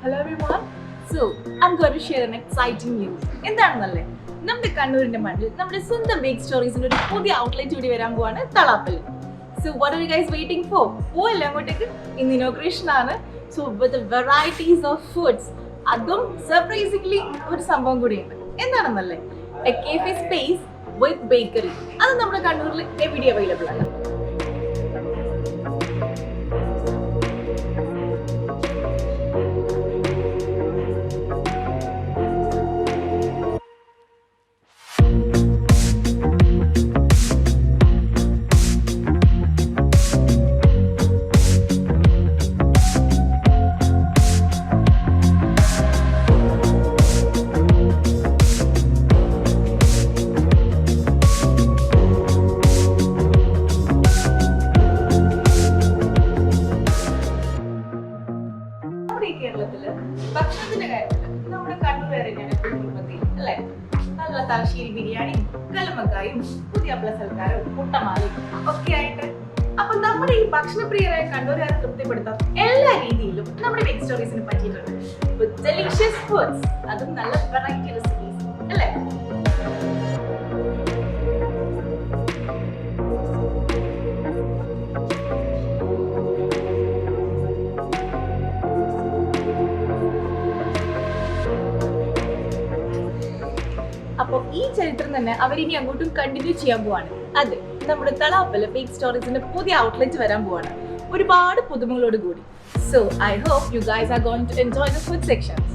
Hello everyone. So, I'm going to share an exciting news. എന്താണെന്നല്ലേ നമ്മുടെ കണ്ണൂരിന്റെ മണ്ണിൽ നമ്മുടെ സ്വന്തം ബേക്ക് സ്റ്റോറീസിന്റെ ഒരു പുതിയ ഔട്ട്ലെറ്റ് കൂടി വരാൻ പോവാണ് തളാപ്പൽ. So, what are you guys waiting for? പോയല്ലേ അങ്ങോട്ടേക്ക്? ഇന്ന് ഇനോഗ്രേഷൻ ആണ്. So, with the varieties of foods, അതും സർപ്രൈസിംഗ്ലി ഒരു സംഭവം കൂടിയുണ്ട്. എന്താണെന്നല്ലേ a cafe space with bakery. അത് നമ്മുടെ കണ്ണൂരിൽ എവിടെ അവൈലബിൾ ആണ്. കേരളത്തില് ഭക്ഷണത്തിന്റെ കാര്യത്തില് നമ്മുടെ കണ്ണൂരേറിയാണ് അല്ലെ? നല്ല തലശ്ശേരി ബിരിയാണിയും കലമക്കായും പുതിയാപ്പിള സൽക്കാരവും മുട്ടമാലയും ഒക്കെ ആയിട്ട്. അപ്പൊ നമ്മുടെ ഈ ഭക്ഷണപ്രിയരായ കണ്ണൂരുകാരെ തൃപ്തിപ്പെടുത്താൻ എല്ലാ രീതിയിലും നമ്മുടെ ബേക്ക് സ്റ്റോറീസിന് പറ്റിയിട്ടുണ്ട്. ഡെലിഷ്യസ് ഫുഡ്സ്, അതും നല്ല വെറൈറ്റി റെസിപ്പീസ് അല്ലേ? അപ്പോൾ ഈ ചരിത്രം തന്നെ അവരിനി അങ്ങോട്ടും കണ്ടിന്യൂ ചെയ്യാൻ പോവാണ്. അതെ, നമ്മുടെ തളാപ്പൽ ബേക്ക് സ്റ്റോറീസിന്റെ പുതിയ ഔട്ട്ലെറ്റ് വരാൻ പോവാണ്, ഒരുപാട് പുതുമകളോട് കൂടി. So I hope you guys are going to enjoy the food sections.